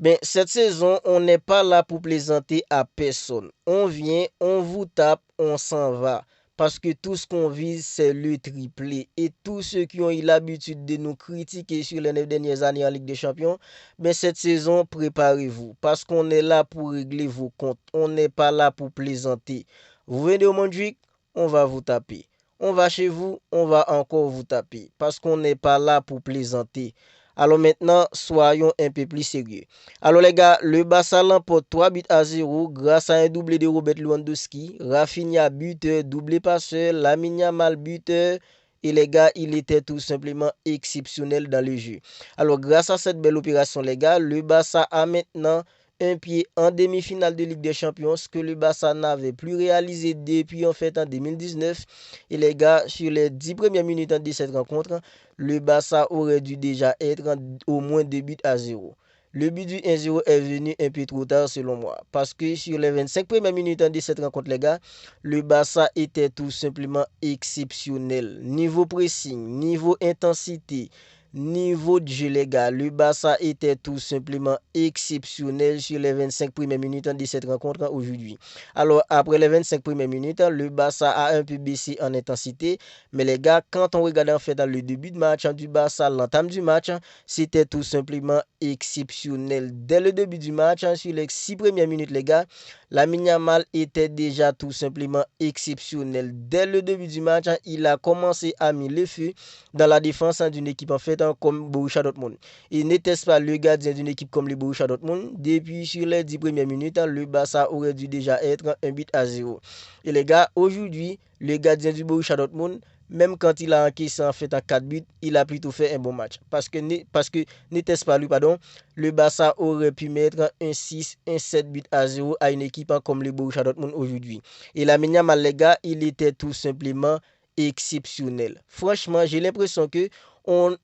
Ben, cette saison, on n'est pas là pour plaisanter à personne. On vient, on vous tape, on s'en va. Parce que tout ce qu'on vise, c'est le triplé. Et tous ceux qui ont eu l'habitude de nous critiquer sur les 9 dernières années en Ligue des Champions, ben cette saison, préparez-vous. Parce qu'on est là pour régler vos comptes. On n'est pas là pour plaisanter. Vous venez au Montjuic, on va vous taper. On va chez vous, on va encore vous taper. Parce qu'on n'est pas là pour plaisanter. Alors maintenant, soyons un peu plus sérieux. Alors les gars, le Barça l'emporte 3 buts à 0 grâce à un doublé de Robert Lewandowski, Rafinha buteur, doublé passeur, Lamine Yamal buteur. Et les gars, il était tout simplement exceptionnel dans le jeu. Alors grâce à cette belle opération les gars, le Barça a maintenant un pied en demi-finale de Ligue des Champions, ce que le Barça n'avait plus réalisé depuis en fait en 2019. Et les gars, sur les 10 premières minutes de cette rencontre, le Barça aurait dû déjà être au moins 2 buts à 0. Le but du 1-0 est venu un peu trop tard selon moi. Parce que sur les 25 premières minutes de cette rencontre, les gars, le Barça était tout simplement exceptionnel. Niveau pressing, niveau intensité, niveau de jeu, les gars, le Barça était tout simplement exceptionnel sur les 25 premières minutes de cette rencontre aujourd'hui. Alors, après les 25 premières minutes, le Barça a un peu baissé en intensité. Mais les gars, quand on regarde en fait dans le début de match du Barça, l'entame du match, c'était tout simplement exceptionnel. Dès le début du match, sur les 6 premières minutes, les gars, Lamine Yamal était déjà tout simplement exceptionnel. Dès le début du match, il a commencé à mettre le feu dans la défense d'une équipe en fait comme Borussia Dortmund. Et n'était-ce pas le gardien d'une équipe comme le Borussia Dortmund? Depuis sur les 10 premières minutes, le Barça aurait dû déjà être 1 but à 0. Et les gars, aujourd'hui, le gardien du Borussia Dortmund, même quand il a encaissé en fait en 4 buts, il a plutôt fait un bon match. Parce que n'était-ce pas lui, pardon, le Barça aurait pu mettre un 6, un 7 buts à 0 à une équipe comme le Borussia Dortmund aujourd'hui. Et la Yamal, les gars, il était tout simplement exceptionnel. Franchement, j'ai l'impression que on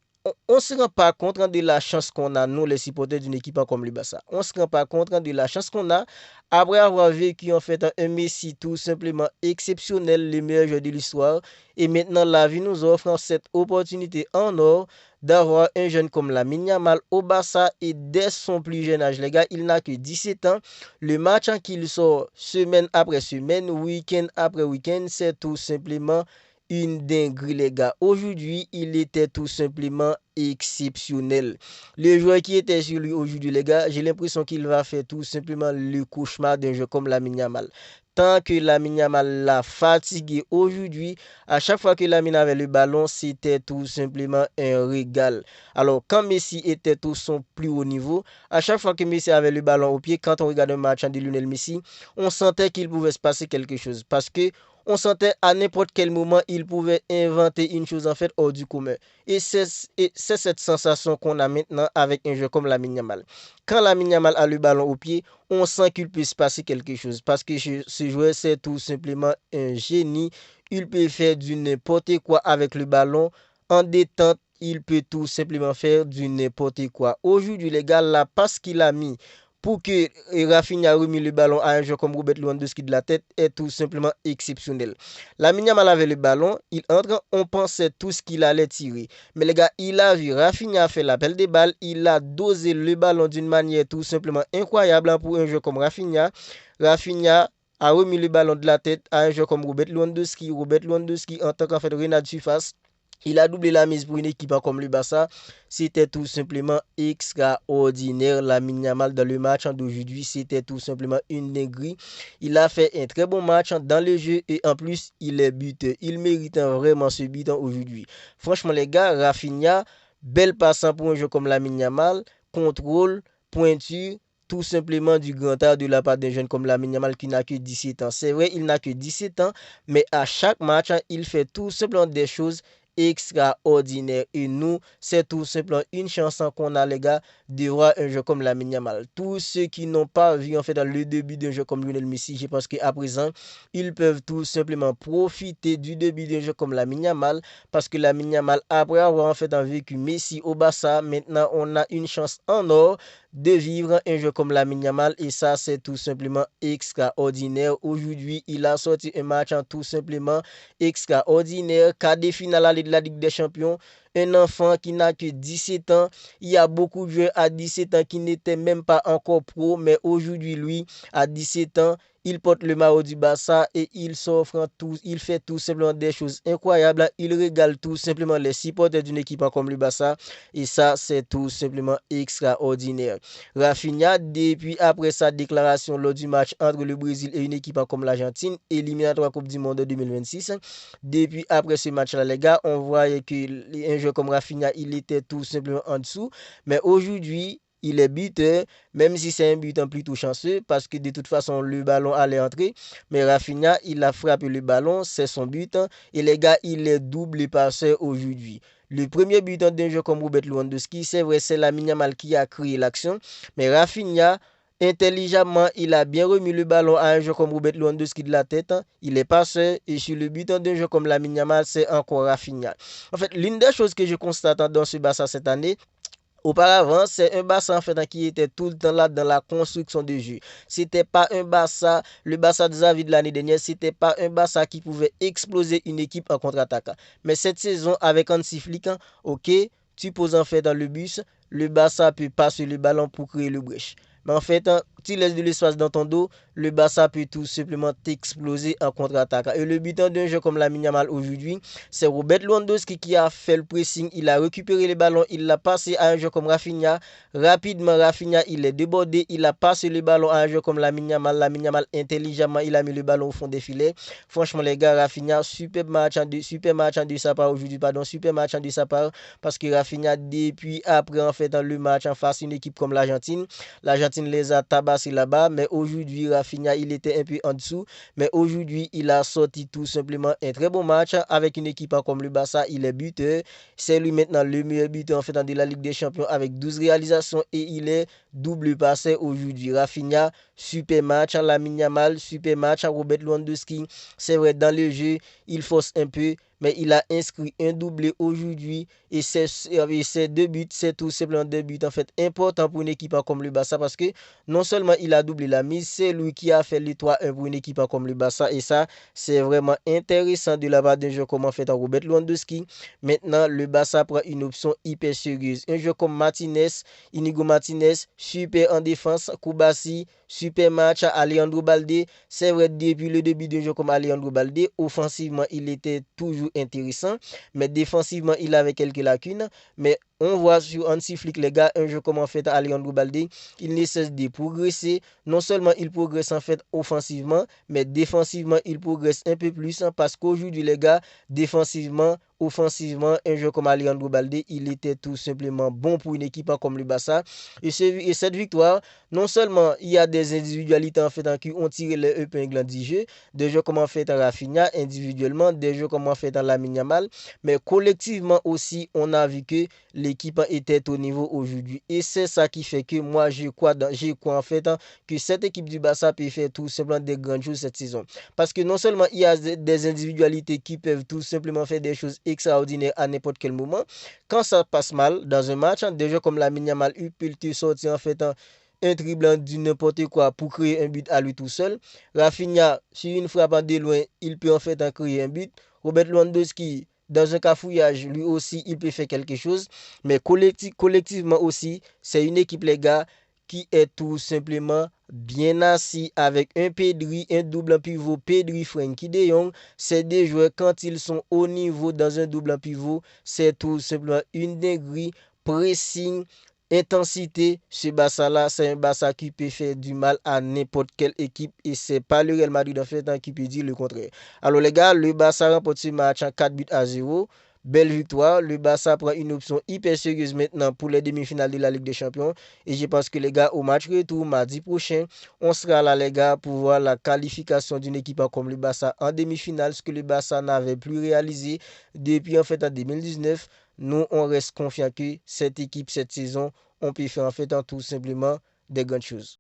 on se rend pas compte de la chance qu'on a, nous, les supporters d'une équipe comme le Barça. On se rend pas compte de la chance qu'on a après avoir vécu en fait un Messi tout simplement exceptionnel, le meilleur joueur de l'histoire. Et maintenant, la vie nous offre cette opportunité en or d'avoir un jeune comme Lamine Yamal au Barça et dès son plus jeune âge, les gars, il n'a que 17 ans. Le match qu'il sort semaine après semaine, week-end après week-end, c'est tout simplement une dinguerie, les gars. Aujourd'hui, il était tout simplement exceptionnel. Le joueur qui était sur lui aujourd'hui, les gars, j'ai l'impression qu'il va faire tout simplement le cauchemar d'un jeu comme Lamine Yamal. Tant que Lamine Yamal l'a fatigué aujourd'hui, à chaque fois que Lamine avait le ballon, c'était tout simplement un régal. Alors, quand Messi était au son plus haut niveau, à chaque fois que Messi avait le ballon au pied, quand on regarde un match de Lionel Messi, on sentait qu'il pouvait se passer quelque chose. Parce que on sentait à n'importe quel moment il pouvait inventer une chose en fait hors du commun. Et c'est cette sensation qu'on a maintenant avec un jeu comme Lamine Yamal. Quand Lamine Yamal a le ballon au pied, on sent qu'il peut se passer quelque chose. Parce que ce joueur, c'est tout simplement un génie. Il peut faire du n'importe quoi avec le ballon. En détente, il peut tout simplement faire du n'importe quoi. Aujourd'hui, les gars, la passe qu'il a mis pour que Rafinha remis le ballon à un joueur comme Robert Lewandowski de la tête est tout simplement exceptionnel. Lamine Yamal avait le ballon, il entre, on pensait tout ce qu'il allait tirer. Mais les gars, il a vu Rafinha faire l'appel des balles, il a dosé le ballon d'une manière tout simplement incroyable pour un joueur comme Rafinha. Rafinha a remis le ballon de la tête à un joueur comme Robert Lewandowski. Robert Lewandowski en tant qu'en fait renard de surface. Il a doublé la mise pour une équipe comme le Barça. C'était tout simplement extraordinaire. Lamine Yamal dans le match d'aujourd'hui, c'était tout simplement une dinguerie. Il a fait un très bon match dans le jeu et en plus, il est buteur. Il mérite vraiment ce but aujourd'hui. Franchement, les gars, Rafinha, belle passant pour un jeu comme Lamine Yamal, contrôle, pointure, tout simplement du grand art de la part d'un jeune comme Lamine Yamal qui n'a que 17 ans. C'est vrai, il n'a que 17 ans, mais à chaque match, il fait tout simplement des choses extraordinaire. Et nous, c'est tout simplement une chanson qu'on a, les gars, de voir un jeu comme Lamine Yamal. Tous ceux qui n'ont pas vu, en fait, dans le début d'un jeu comme Lionel Messi, je pense qu'à présent, ils peuvent tout simplement profiter du début d'un jeu comme Lamine Yamal, parce que Lamine Yamal, après avoir, en fait, vécu Messi au Barça, maintenant, on a une chance en or de vivre un jeu comme Lamine Yamal et ça c'est tout simplement extraordinaire. Aujourd'hui il a sorti un match tout simplement extraordinaire, quart de finale de la Ligue des Champions, un enfant qui n'a que 17 ans. Il y a beaucoup de joueurs à 17 ans qui n'étaient même pas encore pro, mais aujourd'hui, lui, à 17 ans, il porte le maillot du Barça et il fait tout simplement des choses incroyables. Il régale tout simplement les supporters d'une équipe comme le Barça et ça, c'est tout simplement extraordinaire. Rafinha, depuis après sa déclaration lors du match entre le Brésil et une équipe comme l'Argentine, éliminatoire Coupe du Monde 2026, depuis après ce match-là, les gars, on voyait qu'un joueur comme Rafinha, il était tout simplement en dessous. Mais aujourd'hui, il est buteur, même si c'est un but plutôt chanceux, parce que de toute façon, le ballon allait entrer. Mais Rafinha, il a frappé le ballon, c'est son but. Et les gars, il est double passeur aujourd'hui. Le premier but d'un jeu comme Robert Lewandowski, c'est vrai, c'est Lamine Yamal qui a créé l'action. Mais Rafinha, intelligemment, il a bien remis le ballon à un joueur comme Robert Lewandowski de la tête. Il est passeur et sur le but d'un joueur comme Lamine Yamal, c'est encore Rafinha. En fait, l'une des choses que je constate dans ce Barça cette année, auparavant, c'est un Barça en fait qui était tout le temps là dans la construction de jeu. C'était pas un Barça, le Barça de Xavi de l'année dernière, c'était pas un Barça qui pouvait exploser une équipe en contre-attaque. Mais cette saison, avec Hansi Flick, ok, tu poses en fait dans le bus, le Barça peut passer le ballon pour créer le brèche. Mais en fait, tu laisses de l'espace dans ton dos, le Barça peut tout simplement t'exploser en contre-attaque. Et le but d'un jeu comme Lamine Yamal aujourd'hui, c'est Robert Lewandowski qui a fait le pressing, il a récupéré le ballon, il l'a passé à un joueur comme Rafinha. Rapidement, Rafinha, il est débordé, il a passé le ballon à un joueur comme Lamine Yamal. Lamine Yamal, intelligemment, il a mis le ballon au fond des filets. Franchement, les gars, Rafinha, super match de sa part aujourd'hui, super match de sa part, parce que Rafinha, depuis après, en fait, dans le match en face une équipe comme l'Argentine les a tabassés là-bas, mais aujourd'hui, Rafinha, il était un peu en dessous, mais aujourd'hui, il a sorti tout simplement un très bon match avec une équipe comme le Barça, il est buteur, c'est lui maintenant le meilleur buteur en fait de la Ligue des Champions avec 12 réalisations et il est double passé aujourd'hui. Rafinha, super match, Lamine Yamal, super match, Robert Lewandowski, c'est vrai, dans le jeu, il force un peu, mais il a inscrit un doublé aujourd'hui et ces deux buts, c'est tout simplement deux buts en fait importants pour une équipe comme le Barça parce que non seulement il a doublé la mise, c'est lui qui a fait le 3-1 pour une équipe comme le Barça et ça, c'est vraiment intéressant de la part d'un joueur comme en fait Robert Lewandowski. Maintenant, le Barça prend une option hyper sérieuse. Un joueur comme Inigo Martinez, super en défense, Koubassi, super match à Alejandro Balde. C'est vrai, depuis le début d'un joueur comme Alejandro Balde, offensivement, il était toujours intéressant, mais défensivement, il avait quelques lacunes. Mais on voit sur Hansi Flick, les gars, un jeu comme en fait Alejandro Balde, il ne cesse de progresser. Non seulement il progresse en fait offensivement, mais défensivement, il progresse un peu plus parce qu'aujourd'hui, les gars, défensivement, offensivement, un jeu comme Alejandro Balde, il était tout simplement bon pour une équipe comme le Barça. Et cette victoire, non seulement il y a des individualités en fait qui ont tiré les épingles du jeu, des jeux comme en fait Rafinha individuellement, des jeux comme en fait Lamine Yamal, mais collectivement aussi, on a vu que l'équipe était au niveau aujourd'hui. Et c'est ça qui fait que moi, je crois en fait que cette équipe du Barça peut faire tout simplement des grandes choses cette saison. Parce que non seulement il y a des individualités qui peuvent tout simplement faire des choses extraordinaires à n'importe quel moment, quand ça passe mal dans un match, des jeux comme Lamine Yamal, il peut te sortir en fait un dribblant du n'importe quoi pour créer un but à lui tout seul. Rafinha, sur une frappe de loin, il peut en fait créer un but. Robert Lewandowski, dans un cafouillage, lui aussi, il peut faire quelque chose. Mais collectivement aussi, c'est une équipe, les gars, qui est tout simplement bien assis avec un Pedri, un double pivot, Pedri, Frenkie de Jong. C'est des joueurs, quand ils sont au niveau dans un double pivot, c'est tout simplement une dinguerie, pressing, intensité. Ce Barça-là, c'est un Barça qui peut faire du mal à n'importe quelle équipe et c'est pas le Real Madrid en fait qui peut dire le contraire. Alors les gars, le Barça remporte ce match en 4-0. Belle victoire. Le Barça prend une option hyper sérieuse maintenant pour les demi-finales de la Ligue des Champions. Et je pense que les gars, au match retour, mardi prochain, on sera là les gars pour voir la qualification d'une équipe comme le Barça en demi-finale, ce que le Barça n'avait plus réalisé depuis en fait en 2019. Nous, on reste confiant que cette équipe, cette saison, on peut faire en fait tout simplement des grandes choses.